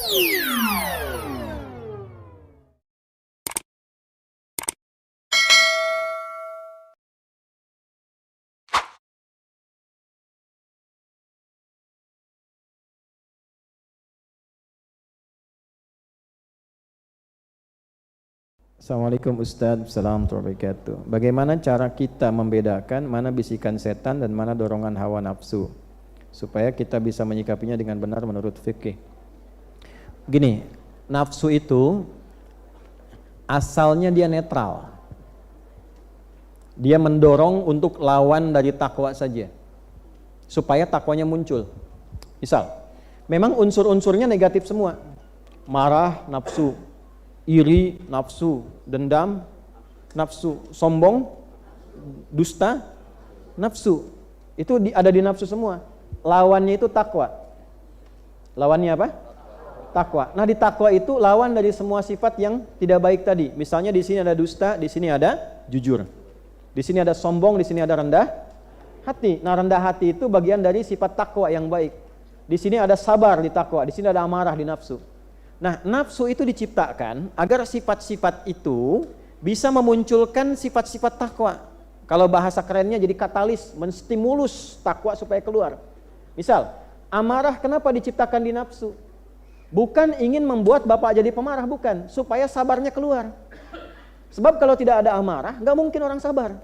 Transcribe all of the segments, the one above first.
Assalamualaikum Ustaz, Assalamualaikum warahmatullahi wabarakatuh. Bagaimana cara kita membedakan mana bisikan setan dan mana dorongan hawa nafsu supaya kita bisa menyikapinya dengan benar menurut fikih? Gini, nafsu itu asalnya dia netral. Dia mendorong untuk lawan dari takwa saja supaya takwanya muncul. Misal, memang unsur-unsurnya negatif semua. Marah, nafsu. Iri, nafsu. Dendam, nafsu. Sombong, dusta, nafsu. Itu ada di nafsu semua. Lawannya itu takwa. Lawannya apa? Takwa. Nah, di takwa itu lawan dari semua sifat yang tidak baik tadi. Misalnya di sini ada dusta, di sini ada jujur. Di sini ada sombong, di sini ada rendah hati. Nah, rendah hati itu bagian dari sifat takwa yang baik. Di sini ada sabar di takwa, di sini ada amarah di nafsu. Nah, nafsu itu diciptakan agar sifat-sifat itu bisa memunculkan sifat-sifat takwa. Kalau bahasa kerennya jadi katalis, menstimulus takwa supaya keluar. Misal, amarah kenapa diciptakan di nafsu? Bukan ingin membuat bapak jadi pemarah, bukan. Supaya sabarnya keluar. Sebab kalau tidak ada amarah, nggak mungkin orang sabar.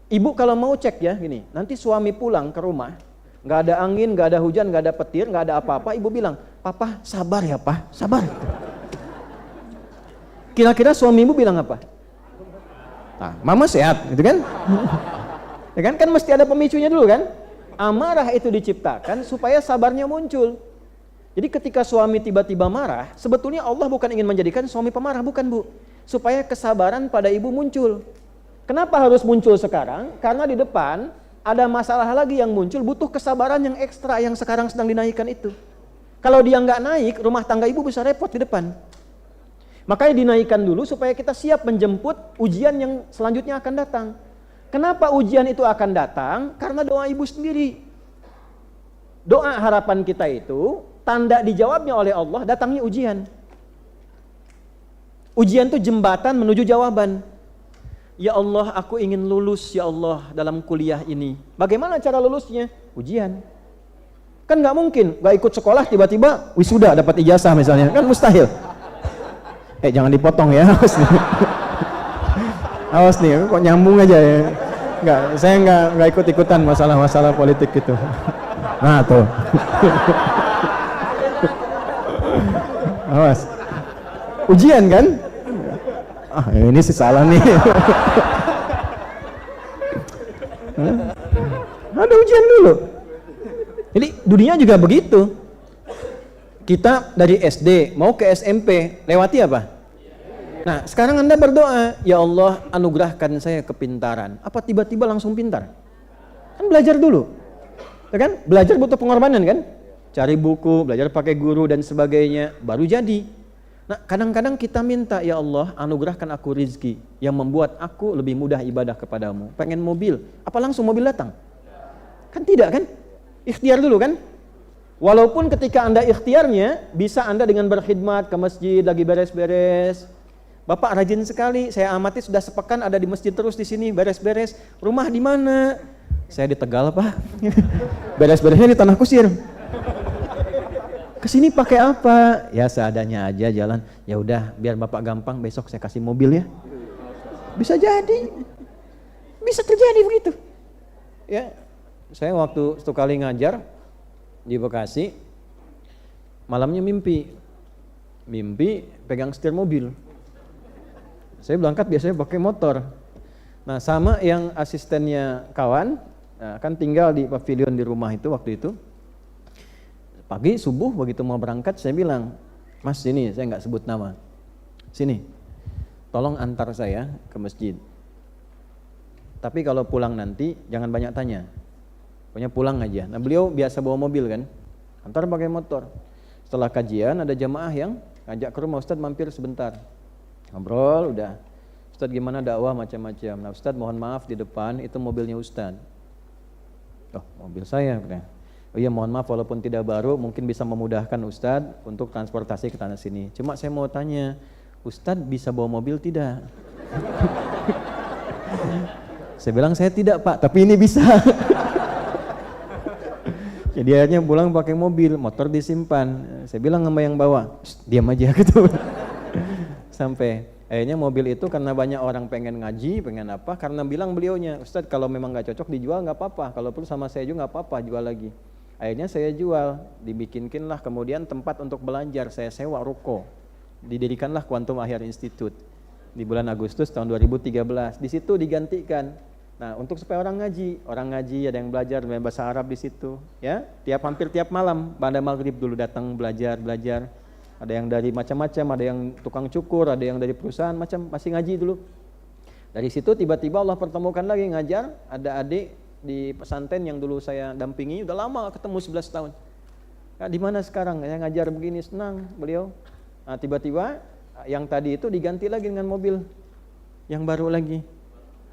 Ibu kalau mau cek ya, gini, nanti suami pulang ke rumah, nggak ada angin, nggak ada hujan, nggak ada petir, nggak ada apa-apa, ibu bilang, "Papa sabar ya, Pak, sabar." Kira-kira suami ibu bilang apa? Nah, mama sehat, gitu kan? Ya kan mesti ada pemicunya dulu kan? Amarah itu diciptakan supaya sabarnya muncul. Jadi ketika suami tiba-tiba marah, sebetulnya Allah bukan ingin menjadikan suami pemarah, bukan Bu. Supaya kesabaran pada ibu muncul. Kenapa harus muncul sekarang? Karena di depan ada masalah lagi yang muncul, butuh kesabaran yang ekstra yang sekarang sedang dinaikkan itu. Kalau dia nggak naik, rumah tangga ibu bisa repot di depan. Makanya dinaikkan dulu supaya kita siap menjemput ujian yang selanjutnya akan datang. Kenapa ujian itu akan datang? Karena doa ibu sendiri. Doa harapan kita itu, tanda dijawabnya oleh Allah, datangnya ujian. Ujian itu jembatan menuju jawaban. Ya Allah, aku ingin lulus ya Allah dalam kuliah ini. Bagaimana cara lulusnya? Ujian. Kan nggak mungkin, nggak ikut sekolah tiba-tiba wisuda dapat ijazah misalnya, kan mustahil. Jangan dipotong ya, awas nih. Awas nih, kok nyambung aja ya. Saya nggak ikut-ikutan masalah-masalah politik gitu. Nah tuh. Awas. Ujian kan? Ini sih salah nih. Ada ujian dulu. Jadi dunia juga begitu. Kita dari SD mau ke SMP lewati apa? Nah, sekarang Anda berdoa, ya Allah anugerahkan saya kepintaran. Apa tiba-tiba langsung pintar? Kan belajar dulu. Ya kan? Belajar butuh pengorbanan kan? Cari buku, belajar pakai guru dan sebagainya, baru jadi. Nah, kadang-kadang kita minta, ya Allah anugerahkan aku rizki yang membuat aku lebih mudah ibadah kepadamu. Pengen mobil, apa langsung mobil datang? Kan tidak kan? Ikhtiar dulu kan? Walaupun ketika Anda ikhtiarnya, bisa Anda dengan berkhidmat ke masjid, lagi beres-beres. Bapak rajin sekali, saya amati sudah sepekan ada di masjid terus di sini, beres-beres. Rumah di mana? Saya di Tegal, Pak. Beres-beresnya di Tanah Kusir. Kesini pakai apa? Ya seadanya aja jalan. Ya udah, biar Bapak gampang, besok saya kasih mobil ya. Bisa jadi. Bisa terjadi begitu. Ya. Saya waktu satu kali ngajar di Bekasi, malamnya mimpi pegang setir mobil. Saya berangkat biasanya pakai motor. Nah, sama yang asistennya kawan, kan tinggal di pavilion di rumah itu waktu itu. Pagi subuh begitu mau berangkat saya bilang, "Mas sini," saya nggak sebut nama. "Sini, tolong antar saya ke masjid. Tapi kalau pulang nanti jangan banyak tanya. Pokoknya pulang aja." Nah, beliau biasa bawa mobil kan, antar pakai motor. Setelah kajian ada jamaah yang ngajak ke rumah, "Ustadz mampir sebentar." Ngobrol udah, "Ustadz gimana dakwah macam-macam." "Nah Ustadz mohon maaf di depan itu mobilnya Ustadz." "Oh mobil saya." Oh iya mohon maaf walaupun tidak baru mungkin bisa memudahkan Ustadz untuk transportasi ke tanah sini. Cuma saya mau tanya, Ustadz bisa bawa mobil tidak? Saya bilang saya tidak Pak, tapi ini bisa. Jadi akhirnya pulang pakai mobil, motor disimpan. Saya bilang sama yang bawa, diam aja gitu. Sampai akhirnya mobil itu karena banyak orang pengen ngaji, pengen apa, karena bilang beliaunya, Ustadz kalau memang gak cocok dijual gak apa-apa, kalau perlu sama saya juga gak apa-apa, jual lagi. Akhirnya saya jual, dibikinkinlah kemudian tempat untuk belajar, saya sewa ruko. Didirikanlah Quantum Ahyar Institute di bulan Agustus tahun 2013. Di situ digantikan. Nah, untuk supaya orang ngaji ada yang belajar bahasa Arab di situ, ya. Hampir tiap malam pada maghrib dulu datang belajar. Ada yang dari macam-macam, ada yang tukang cukur, ada yang dari perusahaan macam masih ngaji dulu. Dari situ tiba-tiba Allah pertemukan lagi ngajar, ada adik di pesantren yang dulu saya dampingi, udah lama ketemu 11 tahun. Nah, di mana sekarang? Saya ngajar begini senang beliau. Nah, tiba-tiba yang tadi itu diganti lagi dengan mobil yang baru lagi.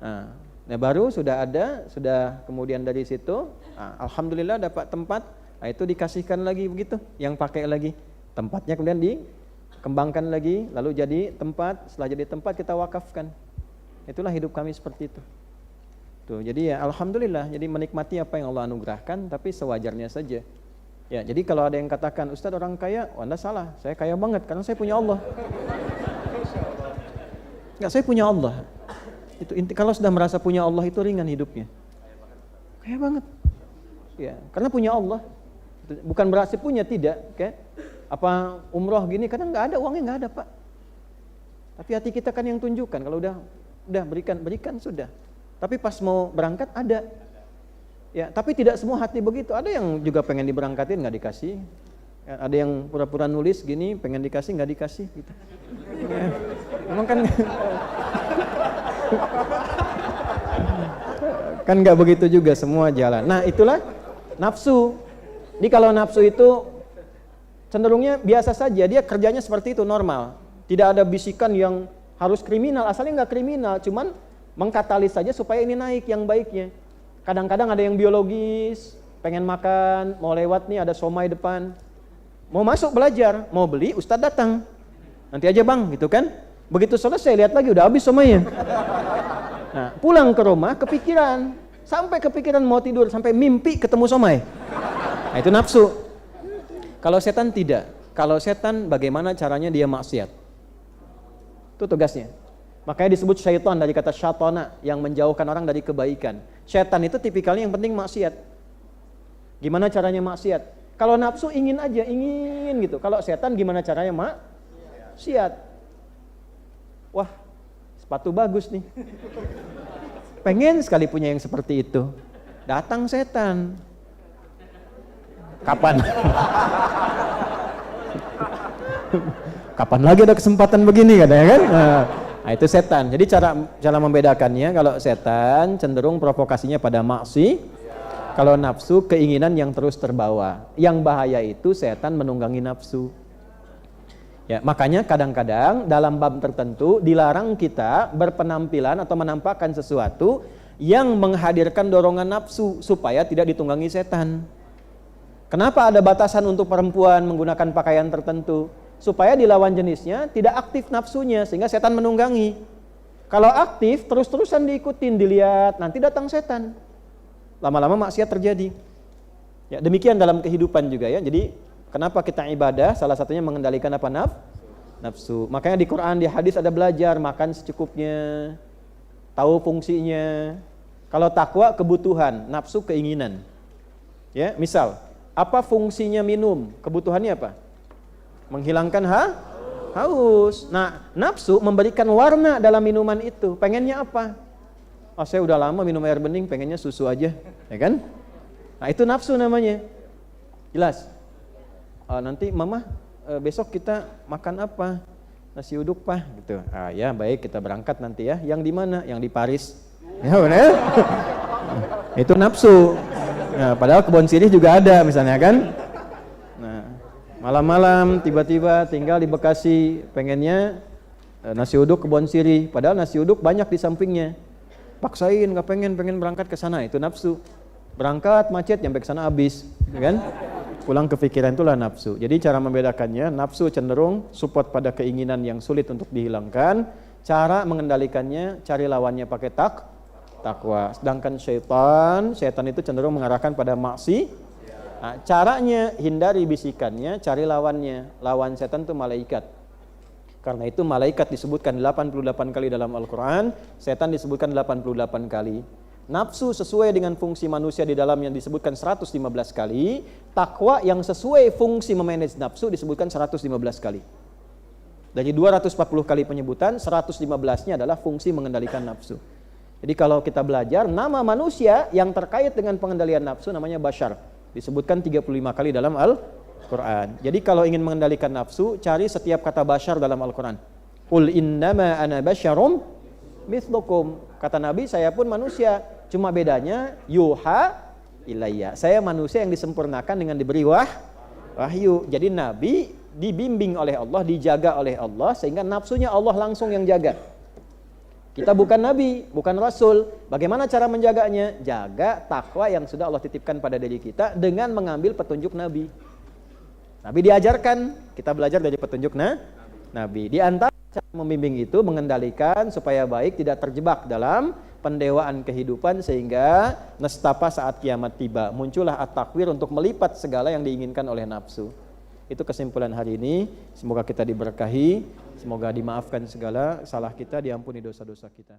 Nah, baru sudah ada, sudah kemudian dari situ, alhamdulillah dapat tempat. Nah, itu dikasihkan lagi begitu, yang pakai lagi. Tempatnya kemudian dikembangkan lagi, lalu jadi tempat. Setelah jadi tempat kita wakafkan. Itulah hidup kami seperti itu. Tuh, jadi ya alhamdulillah, jadi menikmati apa yang Allah anugerahkan, tapi sewajarnya saja. Ya, jadi kalau ada yang katakan, Ustadz orang kaya, Anda salah, saya kaya banget karena saya punya Allah. Enggak, saya punya Allah. Itu inti, kalau sudah merasa punya Allah itu ringan hidupnya. Kaya banget. Ya, karena punya Allah. Bukan berarti punya, tidak, okay? Apa umroh gini kadang enggak ada uangnya, enggak ada, Pak. Tapi hati kita kan yang tunjukkan. Kalau udah berikan sudah. Tapi pas mau berangkat ada. Ya, tapi tidak semua hati begitu. Ada yang juga pengen diberangkatin nggak dikasih. Ya, ada yang pura-pura nulis gini, pengen dikasih nggak dikasih. Gitu. Ya, emang kan nggak begitu juga semua jalan. Nah itulah nafsu. Jadi kalau nafsu itu cenderungnya biasa saja. Dia kerjanya seperti itu normal. Tidak ada bisikan yang harus kriminal. Asalnya nggak kriminal, cuman mengkatalis saja supaya ini naik yang baiknya. Kadang-kadang ada yang biologis, pengen makan, mau lewat nih ada somai depan. Mau masuk belajar, mau beli, Ustadz datang. Nanti aja bang, gitu kan. Begitu selesai, lihat lagi udah habis somainya. Nah, pulang ke rumah, kepikiran. Sampai kepikiran mau tidur, sampai mimpi ketemu somai. Nah, itu nafsu. Kalau setan tidak. Kalau setan bagaimana caranya dia maksiat. Itu tugasnya. Makanya disebut syaitan dari kata syatona, yang menjauhkan orang dari kebaikan. Syaitan itu tipikalnya yang penting maksiat. Gimana caranya maksiat? Kalau nafsu ingin aja, ingin gitu. Kalau setan gimana caranya maksiat? Wah, sepatu bagus nih. Pengen sekali punya yang seperti itu. Datang setan. Kapan? Kapan lagi ada kesempatan begini katanya kan? Nah, itu setan. Jadi cara membedakannya, kalau setan cenderung provokasinya pada maksi, kalau nafsu keinginan yang terus terbawa. Yang bahaya itu setan menunggangi nafsu. Ya, makanya kadang-kadang dalam bab tertentu dilarang kita berpenampilan atau menampakkan sesuatu yang menghadirkan dorongan nafsu supaya tidak ditunggangi setan. Kenapa ada batasan untuk perempuan menggunakan pakaian tertentu? Supaya di lawan jenisnya tidak aktif nafsunya sehingga setan menunggangi. Kalau aktif terus-terusan diikutin, dilihat, nanti datang setan. Lama-lama maksiat terjadi. Ya, demikian dalam kehidupan juga ya. Jadi kenapa kita ibadah? Salah satunya mengendalikan apa? Nafsu. Makanya di Quran, di hadis ada belajar makan secukupnya, tahu fungsinya. Kalau takwa kebutuhan, nafsu keinginan. Ya, misal, apa fungsinya minum? Kebutuhannya apa? Menghilangkan haus. Nah, nafsu memberikan warna dalam minuman itu. Pengennya apa? Oh, saya udah lama minum air bening, pengennya susu aja, ya kan? Nah, itu nafsu namanya. Jelas? Nanti mama besok kita makan apa? Nasi uduk Pak, gitu. Ya baik, kita berangkat nanti ya. Yang di mana? Yang di Paris. Ya benar? Itu nafsu. Nah, padahal kebun sirih juga ada misalnya kan? Malam-malam tiba-tiba tinggal di Bekasi, pengennya nasi uduk kebun sirih, padahal nasi uduk banyak di sampingnya. Paksain nggak pengen berangkat ke sana, itu nafsu. Berangkat macet, nyampe ke sana habis, kan? Pulang kepikiran, itulah nafsu. Jadi cara membedakannya, nafsu cenderung support pada keinginan yang sulit untuk dihilangkan. Cara mengendalikannya, cari lawannya pakai takwa. Sedangkan setan itu cenderung mengarahkan pada maksi. Nah, caranya hindari bisikannya, cari lawannya. Lawan setan itu malaikat. Karena itu malaikat disebutkan 88 kali dalam Al-Quran, setan disebutkan 88 kali. Nafsu sesuai dengan fungsi manusia di dalamnya disebutkan 115 kali. Takwa yang sesuai fungsi memanage nafsu disebutkan 115 kali. Dari 240 kali penyebutan, 115-nya adalah fungsi mengendalikan nafsu. Jadi kalau kita belajar, nama manusia yang terkait dengan pengendalian nafsu namanya Bashar. Disebutkan 35 kali dalam Al-Quran. Jadi kalau ingin mengendalikan nafsu, cari setiap kata Bashar dalam Al-Quran. Qul innama ana basyarum mithlukum. Kata Nabi, saya pun manusia, cuma bedanya yuha ilayya. Saya manusia yang disempurnakan dengan diberi wahyu. Jadi Nabi dibimbing oleh Allah, dijaga oleh Allah, sehingga nafsunya Allah langsung yang jaga. Kita bukan Nabi, bukan Rasul. Bagaimana cara menjaganya? Jaga takwa yang sudah Allah titipkan pada diri kita dengan mengambil petunjuk Nabi. Nabi diajarkan, kita belajar dari petunjuk Nabi. Di antara cara membimbing itu mengendalikan supaya baik, tidak terjebak dalam pendewaan kehidupan sehingga nestapa saat kiamat tiba. Muncullah at-takwir untuk melipat segala yang diinginkan oleh nafsu. Itu kesimpulan hari ini. Semoga kita diberkahi, semoga dimaafkan segala salah kita, diampuni dosa-dosa kita.